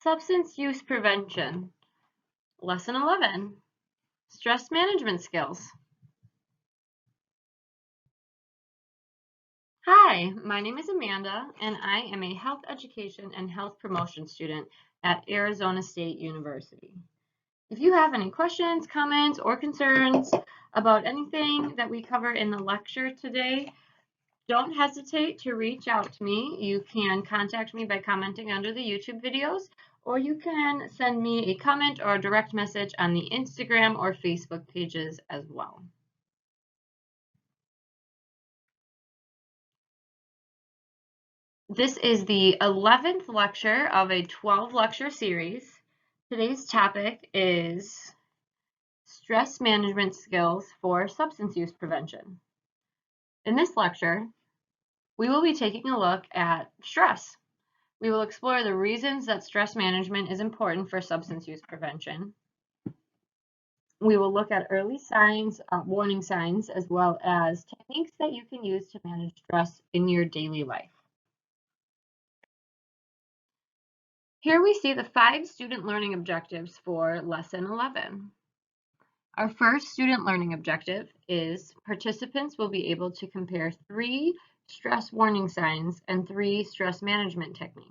Substance use prevention. Lesson 11, stress management skills. Hi, my name is Amanda, and I am a health education and health promotion student at Arizona State University. If you have any questions, comments, or concerns about anything that we cover in the lecture today, don't hesitate to reach out to me. You can contact me by commenting under the YouTube videos, or you can send me a comment or a direct message on the Instagram or Facebook pages as well. This is the 11th lecture of a 12-lecture series. Today's topic is stress management skills for substance use prevention. In this lecture, we will be taking a look at stress. We will explore the reasons that stress management is important for substance use prevention. We will look at early signs, warning signs, as well as techniques that you can use to manage stress in your daily life. Here we see the 5 student learning objectives for Lesson 11. Our first student learning objective is participants will be able to compare 3 stress warning signs and 3 stress management techniques.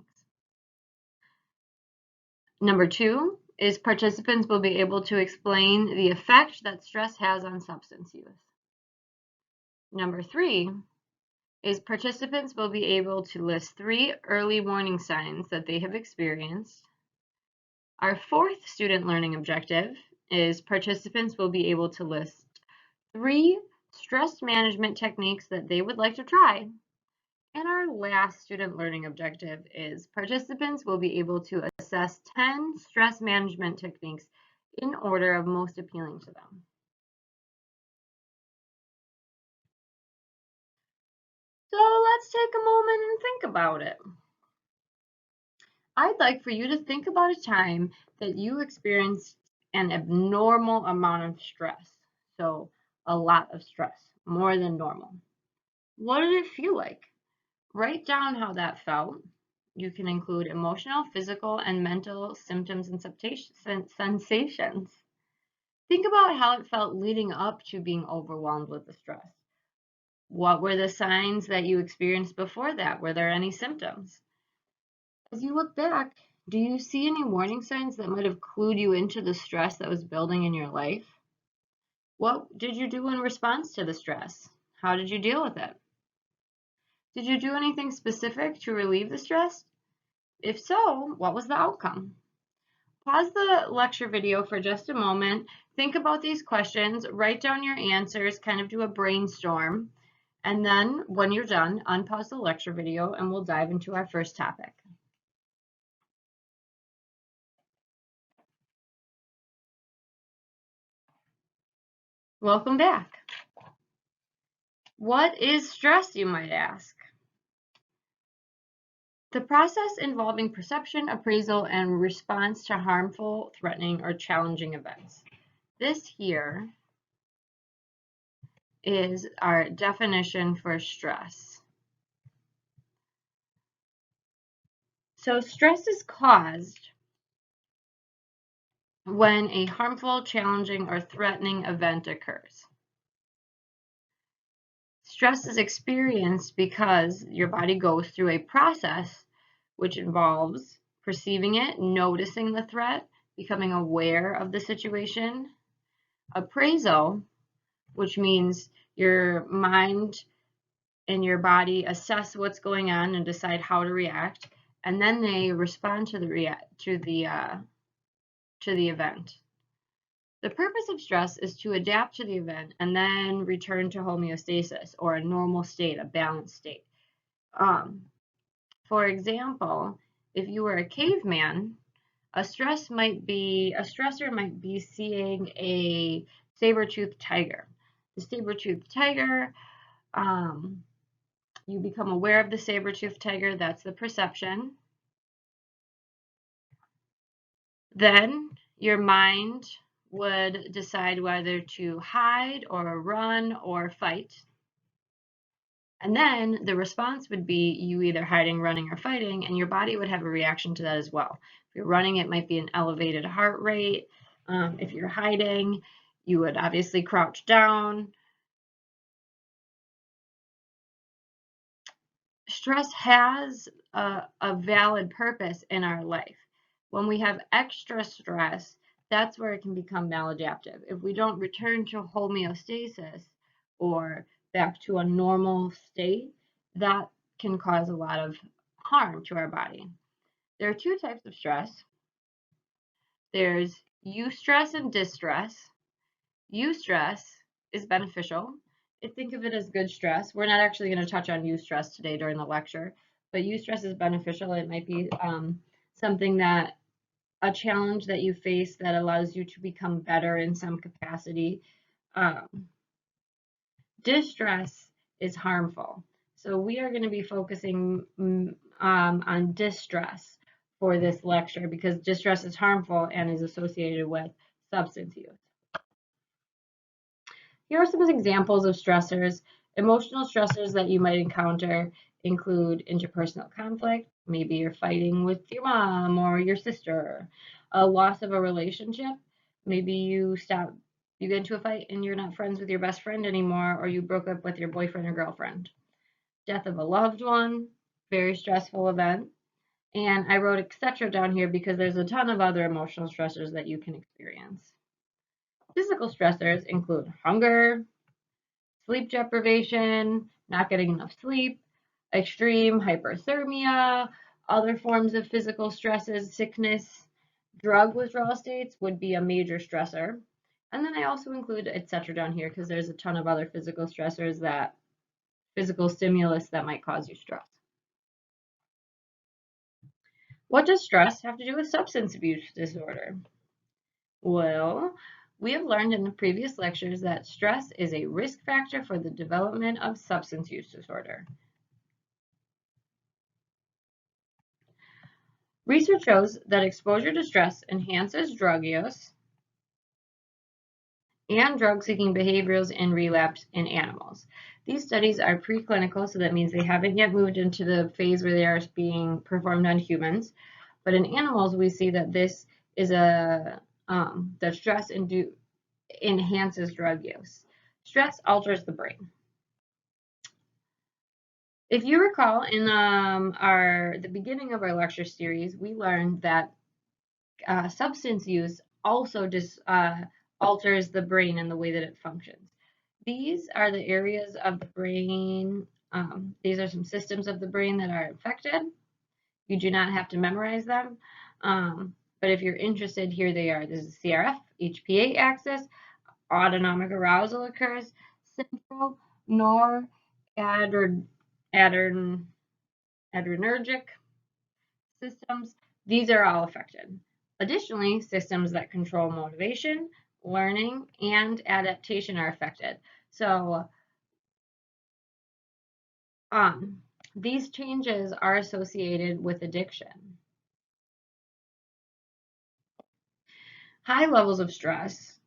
Number 2 is participants will be able to explain the effect that stress has on substance use. Number 3 is participants will be able to list 3 early warning signs that they have experienced. Our fourth student learning objective is participants will be able to list 3 stress management techniques that they would like to try. And our last student learning objective is participants will be able to assess 10 stress management techniques in order of most appealing to them. So let's take a moment and think about it. I'd like for you to think about a time that you experienced an abnormal amount of stress. So a lot of stress, more than normal. What did it feel like? Write down how that felt. You can include emotional, physical, and mental symptoms and sensations. Think about how it felt leading up to being overwhelmed with the stress. What were the signs that you experienced before that? Were there any symptoms? As you look back, do you see any warning signs that might have clued you into the stress that was building in your life? What did you do in response to the stress? How did you deal with it? Did you do anything specific to relieve the stress? If so, what was the outcome? Pause the lecture video for just a moment. Think about these questions, write down your answers, kind of do a brainstorm. And then when you're done, unpause the lecture video and we'll dive into our first topic. Welcome back. What is stress, you might ask? The process involving perception, appraisal, and response to harmful, threatening, or challenging events. This here is our definition for stress. So stress is caused when a harmful, challenging, or threatening event occurs. Stress is experienced because your body goes through a process which involves perceiving it, noticing the threat, becoming aware of the situation. Appraisal, which means your mind and your body assess what's going on and decide how to react, and then they respond to the event. The purpose of stress is to adapt to the event and then return to homeostasis, or a normal state, a balanced state. For example, if you were a caveman, a stressor might be seeing a saber-toothed tiger. The saber-toothed tiger, you become aware of the saber-toothed tiger, that's the perception. Then your mind would decide whether to hide or run or fight. And then the response would be you either hiding, running, or fighting, and your body would have a reaction to that as well. If you're running, it might be an elevated heart rate. If you're hiding, you would obviously crouch down. Stress has a valid purpose in our life. When we have extra stress, that's where it can become maladaptive. If we don't return to homeostasis or back to a normal state, that can cause a lot of harm to our body. There are two types of stress. There's eustress and distress. Eustress is beneficial. Think of it as good stress. We're not actually going to touch on eustress today during the lecture, but eustress is beneficial. It might be something that a challenge that you face that allows you to become better in some capacity. Distress is harmful. So we are going to be focusing on distress for this lecture because distress is harmful and is associated with substance use. Here are some examples of stressors. Emotional stressors that you might encounter include interpersonal conflict. Maybe you're fighting with your mom or your sister. A loss of a relationship. Maybe you get into a fight and you're not friends with your best friend anymore, or you broke up with your boyfriend or girlfriend. Death of a loved one, very stressful event. And I wrote etc. down here because there's a ton of other emotional stressors that you can experience. Physical stressors include hunger, sleep deprivation, not getting enough sleep, extreme hyperthermia, other forms of physical stresses, sickness. Drug withdrawal states would be a major stressor. And then I also include etc. down here because there's a ton of other physical stressors physical stimulus that might cause you stress. What does stress have to do with substance abuse disorder? Well, we have learned in the previous lectures that stress is a risk factor for the development of substance use disorder. Research shows that exposure to stress enhances drug use and drug-seeking behaviors in relapse in animals. These studies are preclinical, so that means they haven't yet moved into the phase where they are being performed on humans. But in animals, we see that this is that stress enhances drug use. Stress alters the brain. If you recall, in the beginning of our lecture series, we learned that substance use also alters the brain and the way that it functions. These are the areas of the brain. These are some systems of the brain that are affected. You do not have to memorize them. But if you're interested, here they are. This is CRF, HPA axis, autonomic arousal occurs, central noradrenergic systems. These are all affected. Additionally, systems that control motivation, learning, and adaptation are affected. So these changes are associated with addiction. High levels of stress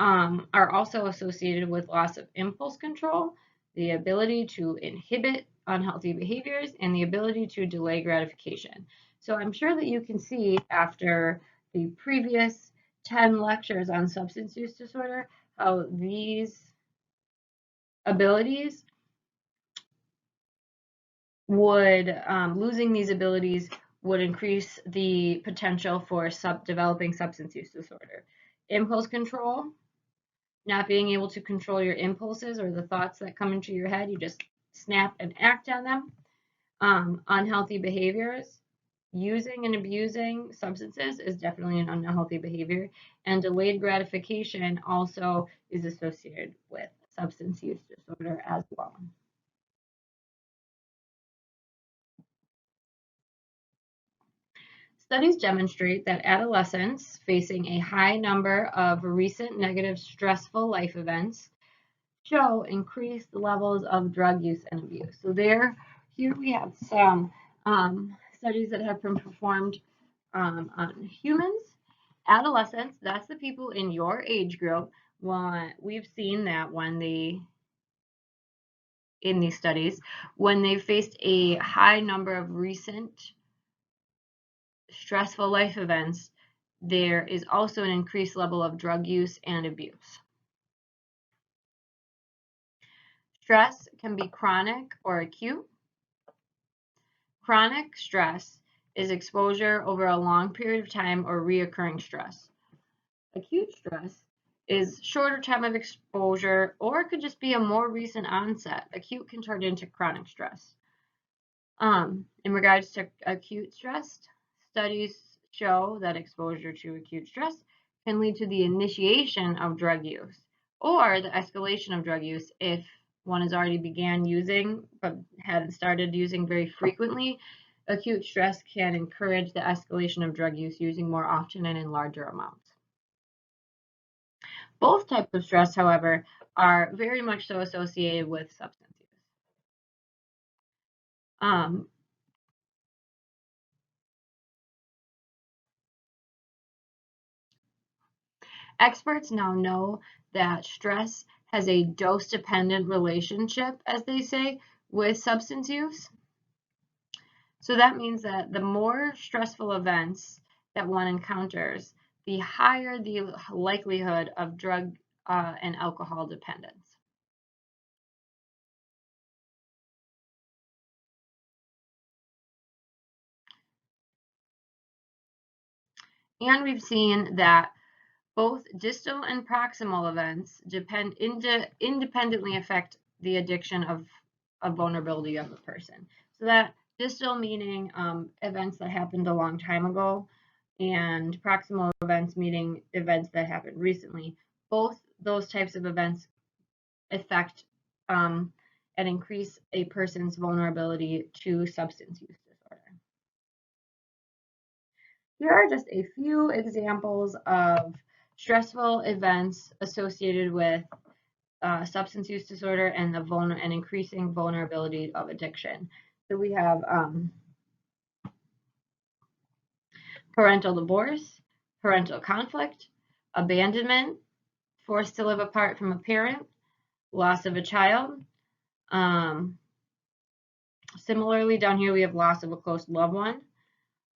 are also associated with loss of impulse control, the ability to inhibit unhealthy behaviors, and the ability to delay gratification. So I'm sure that you can see after the previous 10 lectures on substance use disorder how these abilities losing these abilities would increase the potential for developing substance use disorder. Impulse control, not being able to control your impulses or the thoughts that come into your head, you just snap and act on them. Unhealthy behaviors, using and abusing substances is definitely an unhealthy behavior, and delayed gratification also is associated with substance use disorder as well. Studies demonstrate that adolescents facing a high number of recent negative stressful life events show increased levels of drug use and abuse. So here we have some studies that have been performed on humans. Adolescents, that's the people in your age group. We've seen that when the in these studies, when they faced a high number of recent stressful life events, there is also an increased level of drug use and abuse. Stress can be chronic or acute. Chronic stress is exposure over a long period of time or reoccurring stress. Acute stress is shorter time of exposure, or it could just be a more recent onset. Acute can turn into chronic stress. In regards to acute stress, studies show that exposure to acute stress can lead to the initiation of drug use or the escalation of drug use if one has already began using but hadn't started using very frequently. Acute stress can encourage the escalation of drug use using more often and in larger amounts. Both types of stress, however, are very much so associated with substance use. Experts now know that stress has a dose-dependent relationship, as they say, with substance use. So that means that the more stressful events that one encounters, the higher the likelihood of drug and alcohol dependence. And we've seen that both distal and proximal events independently affect the addiction of vulnerability of a person. So that distal meaning events that happened a long time ago, and proximal events meaning events that happened recently. Both those types of events affect and increase a person's vulnerability to substance use disorder. Here are just a few examples of stressful events associated with substance use disorder and and increasing vulnerability of addiction. So we have parental divorce, parental conflict, abandonment, forced to live apart from a parent, loss of a child. Similarly, down here we have loss of a close loved one,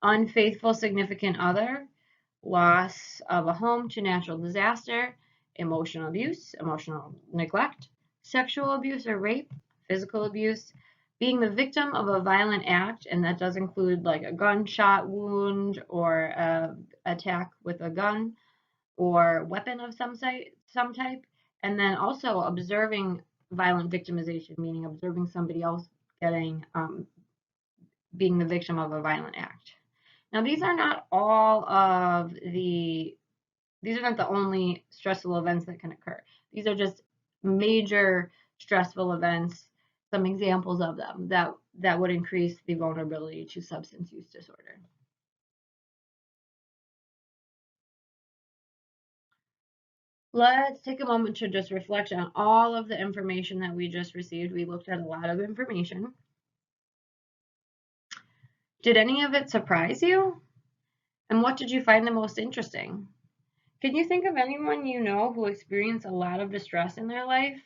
unfaithful significant other, loss of a home to natural disaster, emotional abuse, emotional neglect, sexual abuse or rape, physical abuse, being the victim of a violent act, and that does include like a gunshot wound or an attack with a gun or weapon of some type, and then also observing violent victimization, meaning observing somebody else getting being the victim of a violent act. Now, these are not the only stressful events that can occur. These are just major stressful events, some examples of them that would increase the vulnerability to substance use disorder. Let's take a moment to just reflect on all of the information that we just received. We looked at a lot of information. Did any of it surprise you? And what did you find the most interesting? Can you think of anyone you know who experienced a lot of distress in their life?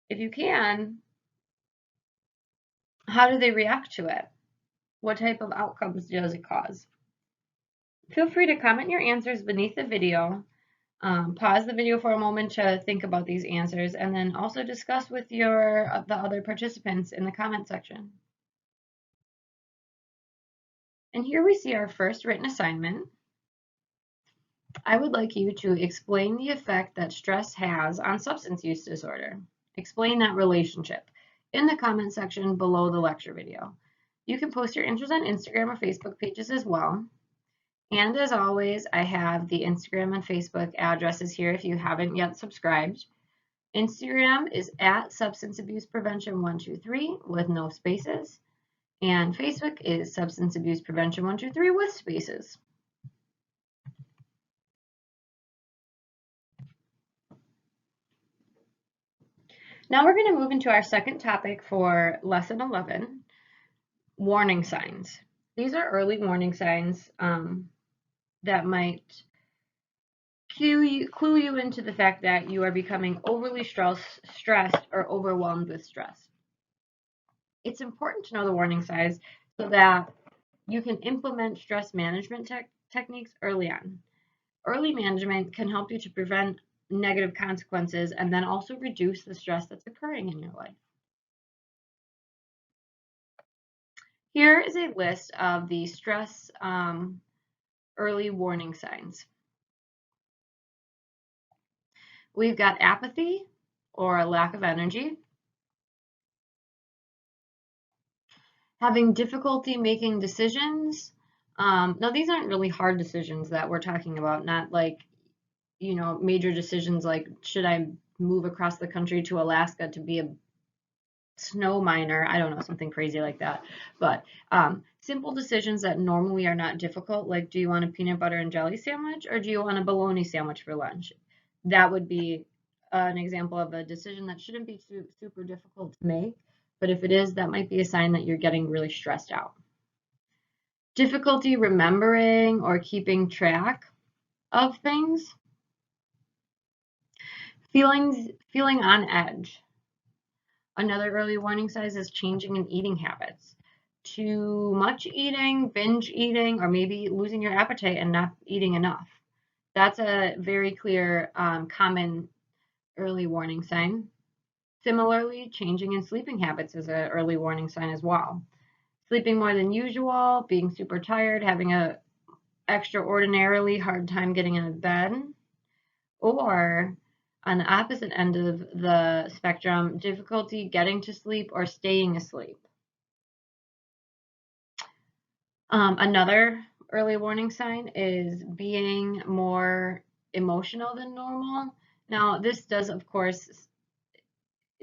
If you can, how do they react to it? What type of outcomes does it cause? Feel free to comment your answers beneath the video. Pause the video for a moment to think about these answers, and then also discuss with the other participants in the comment section. And here we see our first written assignment. I would like you to explain the effect that stress has on substance use disorder. Explain that relationship in the comment section below the lecture video. You can post your answers on Instagram or Facebook pages as well. And as always, I have the Instagram and Facebook addresses here if you haven't yet subscribed. Instagram is at Substance Abuse Prevention 123 with no spaces. And Facebook is Substance Abuse Prevention 123 with spaces. Now we're going to move into our second topic for lesson 11, warning signs. These are early warning signs that might clue you into the fact that you are becoming overly stressed or overwhelmed with stress. It's important to know the warning signs so that you can implement stress management techniques early on. Early management can help you to prevent negative consequences and then also reduce the stress that's occurring in your life. Here is a list of the stress early warning signs. We've got apathy or a lack of energy, having difficulty making decisions. Now, these aren't really hard decisions that we're talking about, not like, major decisions like, should I move across the country to Alaska to be a snow miner? I don't know, something crazy like that. But simple decisions that normally are not difficult, like, do you want a peanut butter and jelly sandwich or do you want a bologna sandwich for lunch? That would be an example of a decision that shouldn't be super difficult to make. But if it is, that might be a sign that you're getting really stressed out. Difficulty remembering or keeping track of things. Feeling on edge. Another early warning sign is changing in eating habits. Too much eating, binge eating, or maybe losing your appetite and not eating enough. That's a very clear, common early warning sign. Similarly, changing in sleeping habits is an early warning sign as well. Sleeping more than usual, being super tired, having a extraordinarily hard time getting out of bed, or on the opposite end of the spectrum, difficulty getting to sleep or staying asleep. Another early warning sign is being more emotional than normal. Now, this does, of course,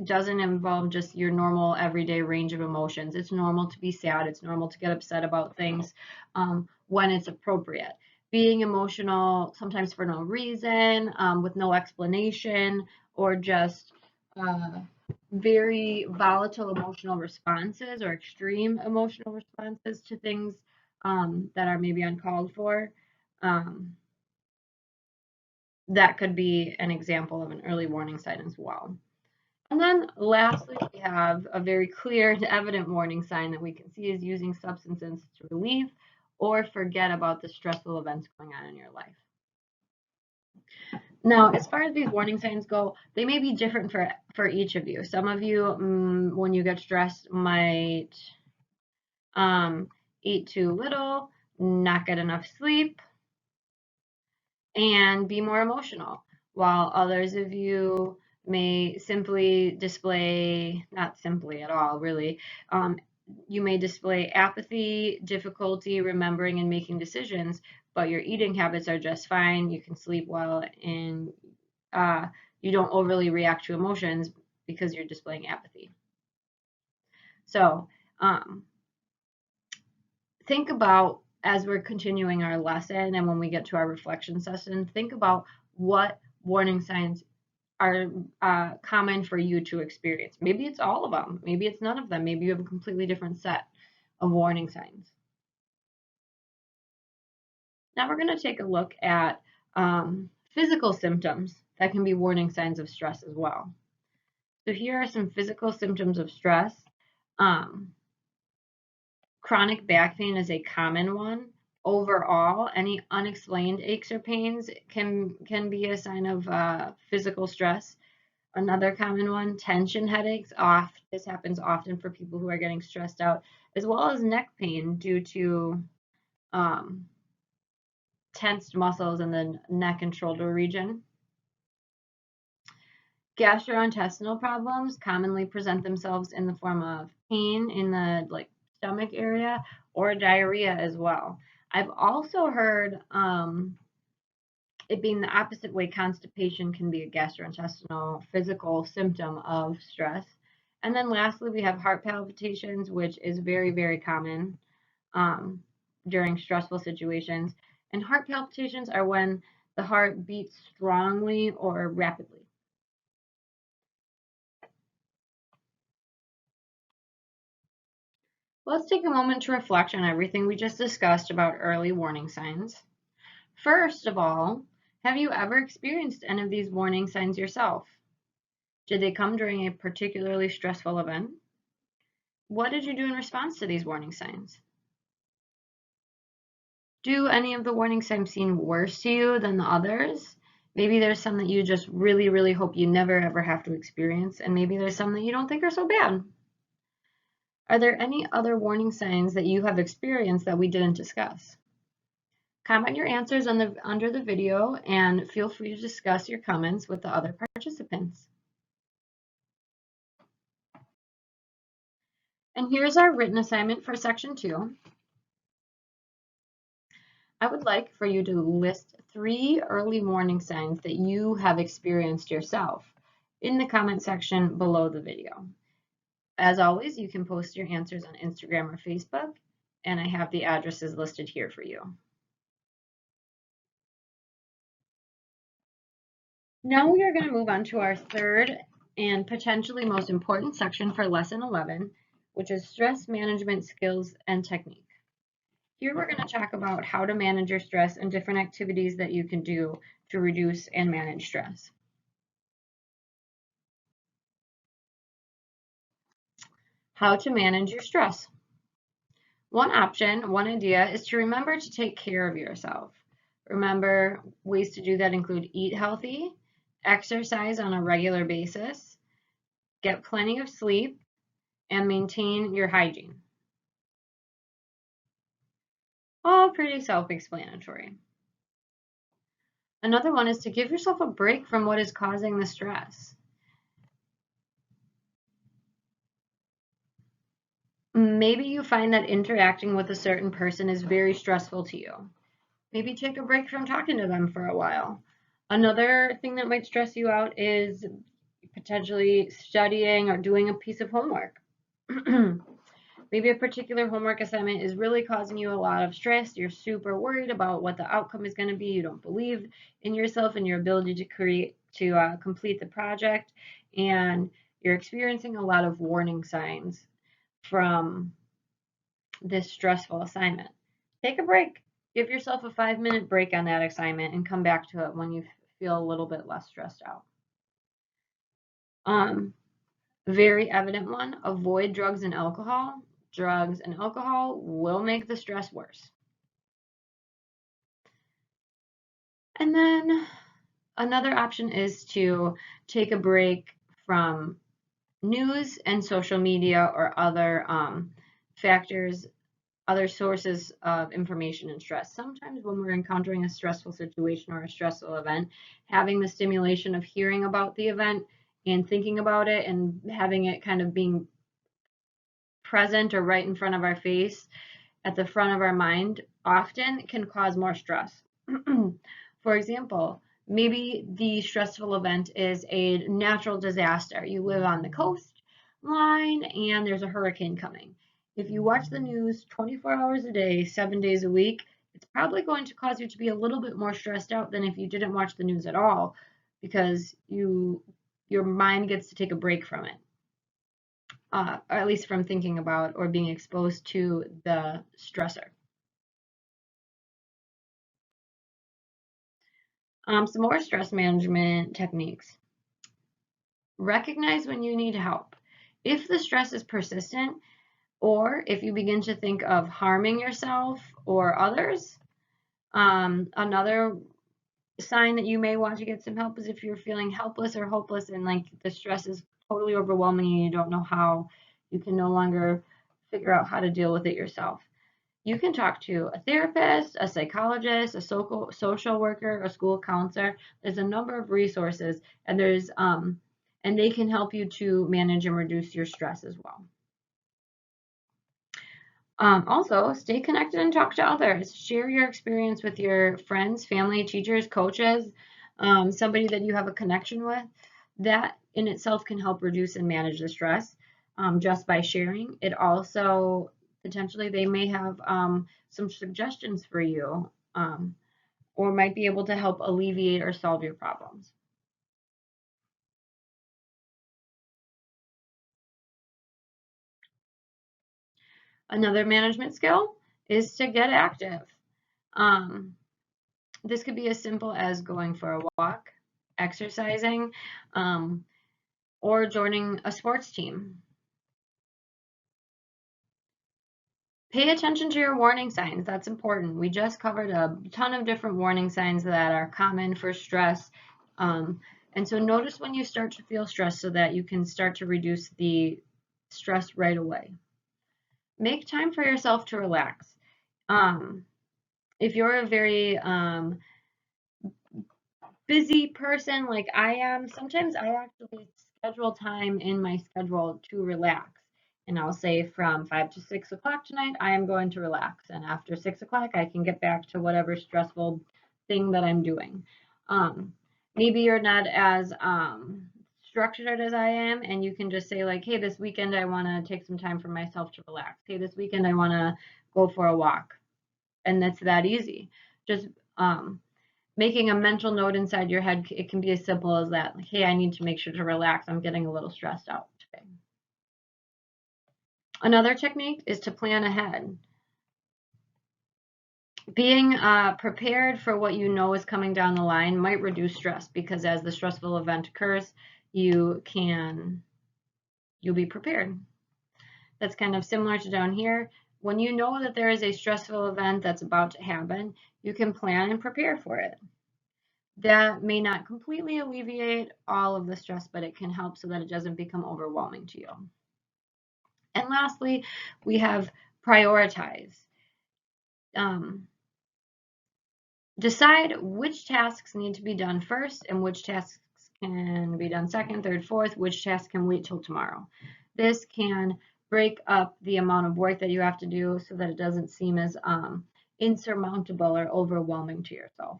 doesn't involve just your normal everyday range of emotions. It's normal to be sad. It's normal to get upset about things when it's appropriate. Being emotional sometimes for no reason, with no explanation, or just very volatile emotional responses or extreme emotional responses to things that are maybe uncalled for. That could be an example of an early warning sign as well. And then lastly, we have a very clear and evident warning sign that we can see is using substances to relieve or forget about the stressful events going on in your life. Now, as far as these warning signs go, they may be different for each of you. Some of you, when you get stressed, might eat too little, not get enough sleep, and be more emotional, while others of you may simply display, not simply at all, really, you may display apathy, difficulty remembering and making decisions, but your eating habits are just fine. You can sleep well, and you don't overly react to emotions because you're displaying apathy. So think about, as we're continuing our lesson and when we get to our reflection session, think about what warning signs are common for you to experience. Maybe it's all of them. Maybe it's none of them. Maybe you have a completely different set of warning signs. Now we're going to take a look at physical symptoms that can be warning signs of stress as well. So here are some physical symptoms of stress. Chronic back pain is a common one. Overall, any unexplained aches or pains can be a sign of physical stress. Another common one, tension headaches. This happens often for people who are getting stressed out, as well as neck pain due to tensed muscles in the neck and shoulder region. Gastrointestinal problems commonly present themselves in the form of pain in the stomach area or diarrhea as well. I've also heard it being the opposite way, constipation can be a gastrointestinal physical symptom of stress. And then lastly, we have heart palpitations, which is very, very common during stressful situations. And heart palpitations are when the heart beats strongly or rapidly. Let's take a moment to reflect on everything we just discussed about early warning signs. First of all, have you ever experienced any of these warning signs yourself? Did they come during a particularly stressful event? What did you do in response to these warning signs? Do any of the warning signs seem worse to you than the others? Maybe there's some that you just really, really hope you never ever have to experience, and maybe there's some that you don't think are so bad. Are there any other warning signs that you have experienced that we didn't discuss? Comment your answers under the video and feel free to discuss your comments with the other participants. And here's our written assignment for section 2. I would like for you to list 3 early warning signs that you have experienced yourself in the comment section below the video. As always, you can post your answers on Instagram or Facebook, and I have the addresses listed here for you. Now we are going to move on to our third and potentially most important section for lesson 11, which is stress management skills and technique. Here we're going to talk about how to manage your stress and different activities that you can do to reduce and manage stress. How to manage your stress. One idea is to remember to take care of yourself. Remember, ways to do that include eat healthy, exercise on a regular basis, get plenty of sleep, and maintain your hygiene. All pretty self-explanatory. Another one is to give yourself a break from what is causing the stress. Maybe you find that interacting with a certain person is very stressful to you. Maybe take a break from talking to them for a while. Another thing that might stress you out is potentially studying or doing a piece of homework. Maybe a particular homework assignment is really causing you a lot of stress. You're super worried about what the outcome is going to be. You don't believe in yourself and your ability to complete the project, and you're experiencing a lot of warning signs from this stressful assignment. Take a break. Give yourself a 5-minute break on that assignment and come back to it when you feel a little bit less stressed out. Very evident one, avoid drugs and alcohol. Drugs and alcohol will make the stress worse. And then another option is to take a break from news and social media or other factors, other sources of information and stress. Sometimes when we're encountering a stressful situation or a stressful event, having the stimulation of hearing about the event and thinking about it and having it kind of being present or right in front of our face at the front of our mind often can cause more stress. For example, maybe the stressful event is a natural disaster. You live on the coastline and there's a hurricane coming. If you watch the news 24 hours a day, 7 days a week, it's probably going to cause you to be a little bit more stressed out than if you didn't watch the news at all, because your mind gets to take a break from it. Or at least from thinking about or being exposed to the stressor. Some more stress management techniques. Recognize when you need help. If the stress is persistent, or if you begin to think of harming yourself or others, another sign that you may want to get some help is if you're feeling helpless or hopeless and like the stress is totally overwhelming and you don't know how, you can no longer figure out how to deal with it yourself. You can talk to a therapist, a psychologist, a social worker, a school counselor. There's a number of resources, and and they can help you to manage and reduce your stress as well. Also, stay connected and talk to others. Share your experience with your friends, family, teachers, coaches, somebody that you have a connection with. That in itself can help reduce and manage the stress just by sharing. It also potentially they may have some suggestions for you or might be able to help alleviate or solve your problems. Another management skill is to get active. This could be as simple as going for a walk, exercising, or joining a sports team. Pay attention to your warning signs. That's important. We just covered a ton of different warning signs that are common for stress. And so notice when you start to feel stressed so that you can start to reduce the stress right away. Make time for yourself to relax. If you're a very busy person like I am, sometimes I actually schedule time in my schedule to relax. And I'll say from 5 to 6 o'clock tonight, I am going to relax. And after 6 o'clock, I can get back to whatever stressful thing that I'm doing. Maybe you're not as structured as I am, and you can just say, like, hey, this weekend I want to take some time for myself to relax. Hey, this weekend I want to go for a walk. And that's that easy. Just making a mental note inside your head, it can be as simple as that. Like, hey, I need to make sure to relax. I'm getting a little stressed out today. Another technique is to plan ahead. Being prepared for what you know is coming down the line might reduce stress, because as the stressful event occurs, you'll be prepared. That's kind of similar to down here. When you know that there is a stressful event that's about to happen, you can plan and prepare for it. That may not completely alleviate all of the stress, but it can help so that it doesn't become overwhelming to you. And lastly, we have prioritize. Decide which tasks need to be done first and which tasks can be done second, third, fourth, which tasks can wait till tomorrow. This can break up the amount of work that you have to do so that it doesn't seem as insurmountable or overwhelming to yourself.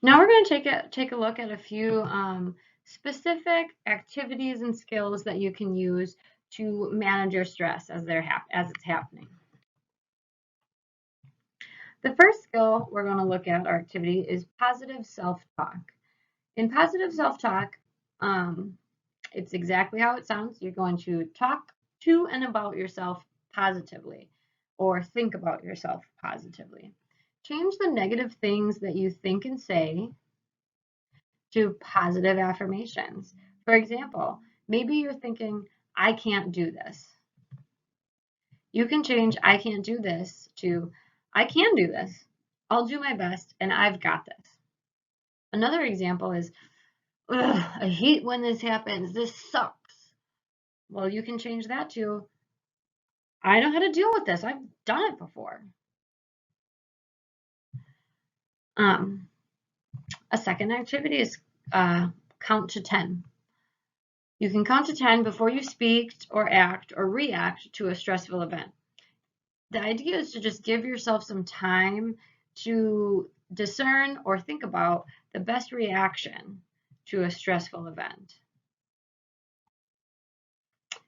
Now we're going to take a look at a few specific activities and skills that you can use to manage your stress as it's happening. The first skill we're going to look at, our activity, is positive self-talk. In positive self-talk, it's exactly how it sounds. You're going to talk to and about yourself positively, or think about yourself positively. Change the negative things that you think and say to positive affirmations. For example, maybe you're thinking, I can't do this. You can change I can't do this to I can do this. I'll do my best and I've got this. Another example is, I hate when this happens. This sucks. Well, you can change that to I know how to deal with this. I've done it before. A second activity is count to 10. You can count to 10 before you speak or act or react to a stressful event. The idea is to just give yourself some time to discern or think about the best reaction to a stressful event.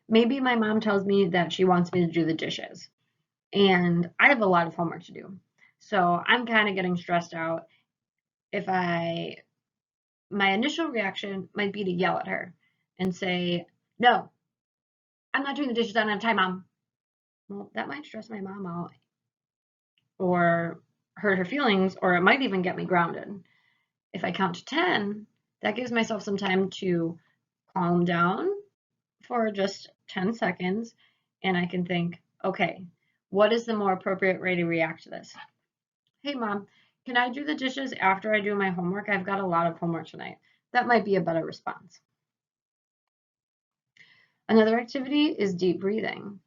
Maybe my mom tells me that she wants me to do the dishes, and I have a lot of homework to do. So I'm kind of getting stressed out. My initial reaction might be to yell at her and say, no, I'm not doing the dishes. I don't have time, Mom. Well, that might stress my mom out or hurt her feelings, or it might even get me grounded. If I count to 10, that gives myself some time to calm down for just 10 seconds, and I can think, okay, what is the more appropriate way to react to this? Hey, Mom, can I do the dishes after I do my homework? I've got a lot of homework tonight. That might be a better response. Another activity is deep breathing.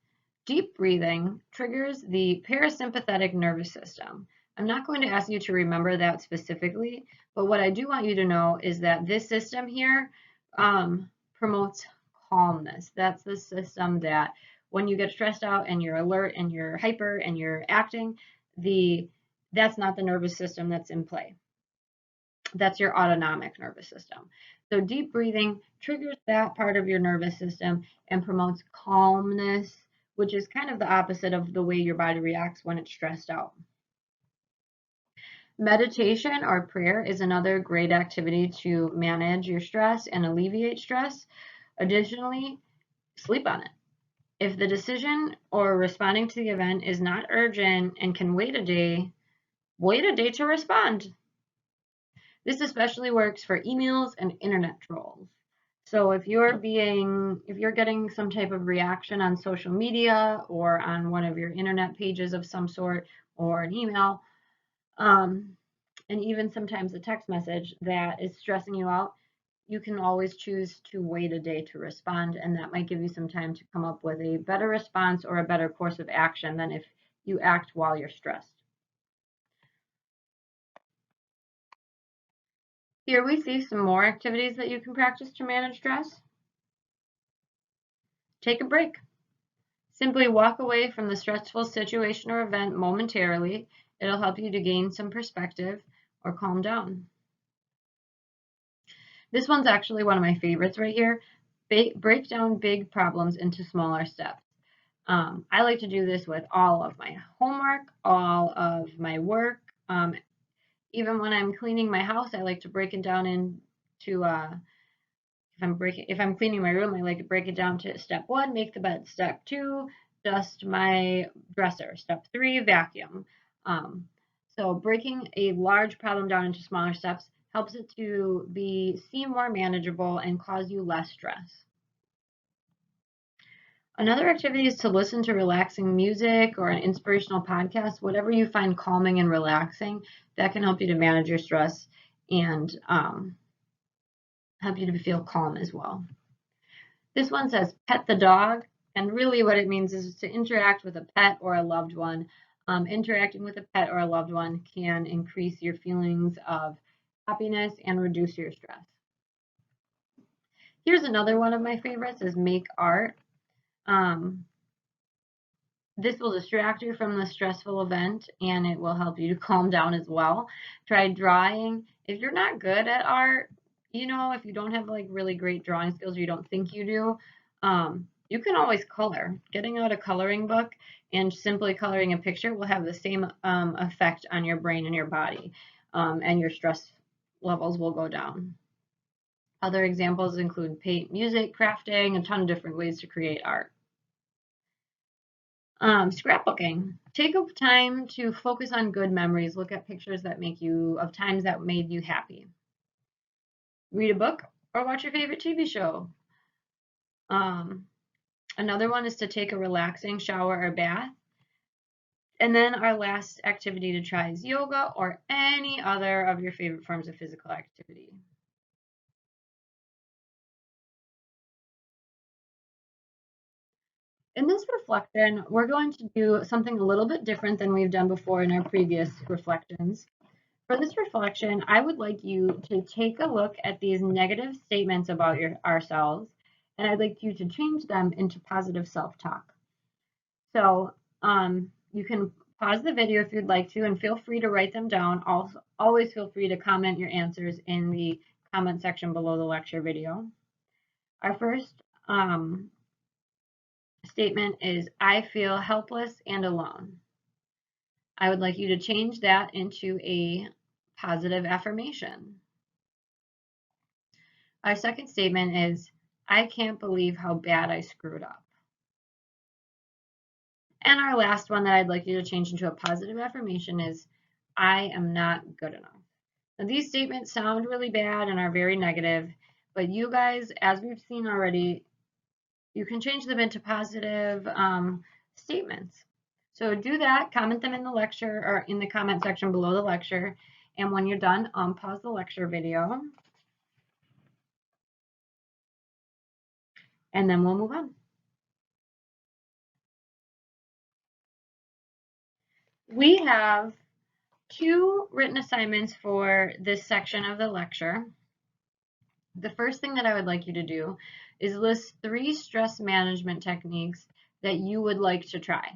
Deep breathing triggers the parasympathetic nervous system. I'm not going to ask you to remember that specifically, but what I do want you to know is that this system here promotes calmness. That's the system that when you get stressed out and you're alert and you're hyper and you're acting, that's not the nervous system that's in play. That's your autonomic nervous system. So deep breathing triggers that part of your nervous system and promotes calmness, which is kind of the opposite of the way your body reacts when it's stressed out. Meditation or prayer is another great activity to manage your stress and alleviate stress. Additionally, sleep on it. If the decision or responding to the event is not urgent and can wait a day to respond. This especially works for emails and internet trolls. So if you're getting some type of reaction on social media or on one of your internet pages of some sort or an email, and even sometimes a text message that is stressing you out, you can always choose to wait a day to respond, and that might give you some time to come up with a better response or a better course of action than if you act while you're stressed. Here we see some more activities that you can practice to manage stress. Take a break. Simply walk away from the stressful situation or event momentarily. It'll help you to gain some perspective or calm down. This one's actually one of my favorites right here. Break down big problems into smaller steps. I like to do this with all of my homework, all of my work. Even when I'm cleaning my house, I like to break it down into if I'm cleaning my room, I like to break it down to step 1, make the bed. Step 2, dust my dresser. Step 3, vacuum. So breaking a large problem down into smaller steps helps it to seem more manageable and cause you less stress. Another activity is to listen to relaxing music or an inspirational podcast, whatever you find calming and relaxing. That can help you to manage your stress and help you to feel calm as well. This one says pet the dog, and really what it means is to interact with a pet or a loved one. Interacting with a pet or a loved one can increase your feelings of happiness and reduce your stress. Here's another one of my favorites is make art. This will distract you from the stressful event and it will help you to calm down as well. Try drawing. If you're not good at art, if you don't have like really great drawing skills or you don't think you do, you can always color. Getting out a coloring book and simply coloring a picture will have the same effect on your brain and your body, and your stress levels will go down. Other examples include paint, music, crafting, a ton of different ways to create art. Scrapbooking. Take up time to focus on good memories. Look at pictures of times that made you happy. Read a book or watch your favorite TV show. Another one is to take a relaxing shower or bath. And then our last activity to try is yoga or any other of your favorite forms of physical activity. In this reflection, we're going to do something a little bit different than we've done before in our previous reflections. For this reflection, I would like you to take a look at these negative statements about ourselves, and I'd like you to change them into positive self-talk. So you can pause the video if you'd like to, and feel free to write them down. Also, always feel free to comment your answers in the comment section below the lecture video. Our first statement is, I feel helpless and alone. I would like you to change that into a positive affirmation. Our second statement is, I can't believe how bad I screwed up. And our last one that I'd like you to change into a positive affirmation is, I am not good enough. Now, these statements sound really bad and are very negative, but you guys, as we've seen already, you can change them into positive statements. So do that, comment them in the lecture or in the comment section below the lecture. And when you're done, pause the lecture video. And then we'll move on. We have 2 written assignments for this section of the lecture. The first thing that I would like you to do is list 3 stress management techniques that you would like to try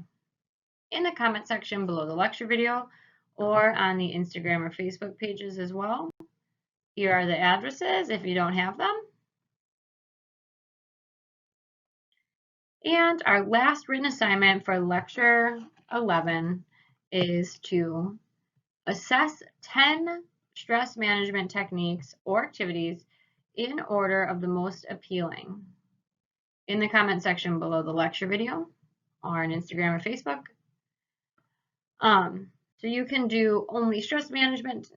in the comment section below the lecture video or on the Instagram or Facebook pages as well. Here are the addresses if you don't have them. And our last written assignment for lecture 11 is to assess 10 stress management techniques or activities in order of the most appealing in the comment section below the lecture video or on Instagram or Facebook. So you can do only stress management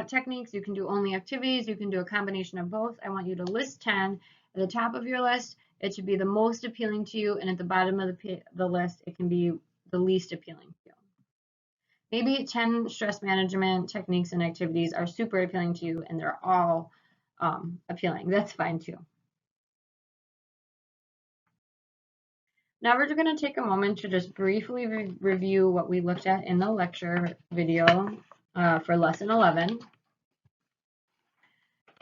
techniques, you can do only activities, you can do a combination of both. I want you to list 10. At the top of your list, it should be the most appealing to you, and at the bottom of the list, it can be the least appealing to you. Maybe 10 stress management techniques and activities are super appealing to you and they're all appealing. That's fine too. Now we're going to take a moment to just briefly review what we looked at in the lecture video for lesson 11.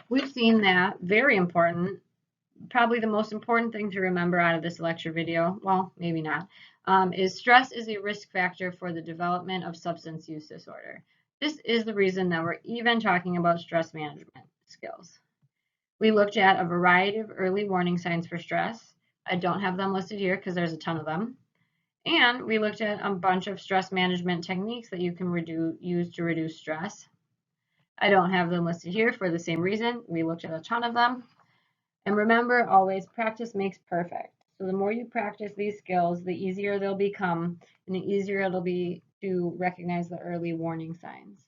We've seen that, very important, probably the most important thing to remember out of this lecture video, well, maybe not, is stress is a risk factor for the development of substance use disorder. This is the reason that we're even talking about stress management skills. We looked at a variety of early warning signs for stress. I don't have them listed here because there's a ton of them. And we looked at a bunch of stress management techniques that you can use to reduce stress. I don't have them listed here for the same reason. We looked at a ton of them. And remember, always practice makes perfect. So the more you practice these skills, the easier they'll become, and the easier it'll be to recognize the early warning signs.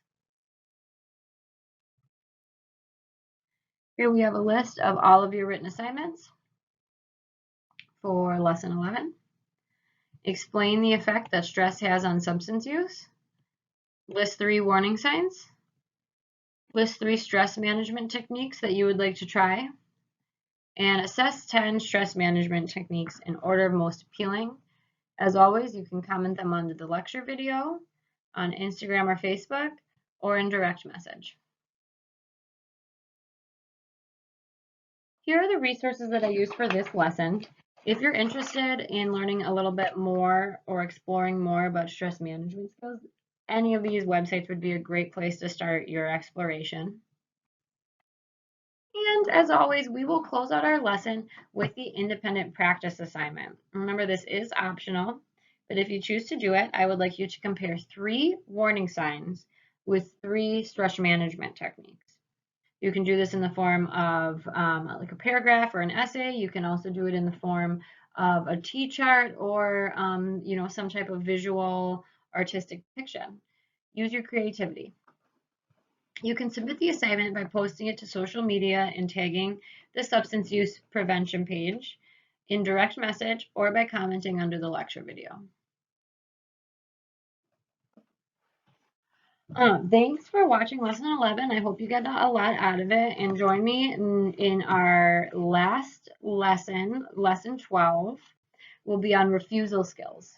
Here we have a list of all of your written assignments for lesson 11. Explain the effect that stress has on substance use. List 3 warning signs. List 3 stress management techniques that you would like to try. And assess 10 stress management techniques in order of most appealing. As always, you can comment them under the lecture video, on Instagram or Facebook, or in direct message. Here are the resources that I use for this lesson. If you're interested in learning a little bit more or exploring more about stress management skills, any of these websites would be a great place to start your exploration. And as always, we will close out our lesson with the independent practice assignment. Remember, this is optional, but if you choose to do it, I would like you to compare 3 warning signs with 3 stress management techniques. You can do this in the form of like a paragraph or an essay. You can also do it in the form of a T-chart or some type of visual artistic depiction. Use your creativity. You can submit the assignment by posting it to social media and tagging the substance use prevention page in direct message or by commenting under the lecture video. Thanks for watching lesson 11. I hope you get a lot out of it, and join me in our last lesson, lesson 12, will be on refusal skills.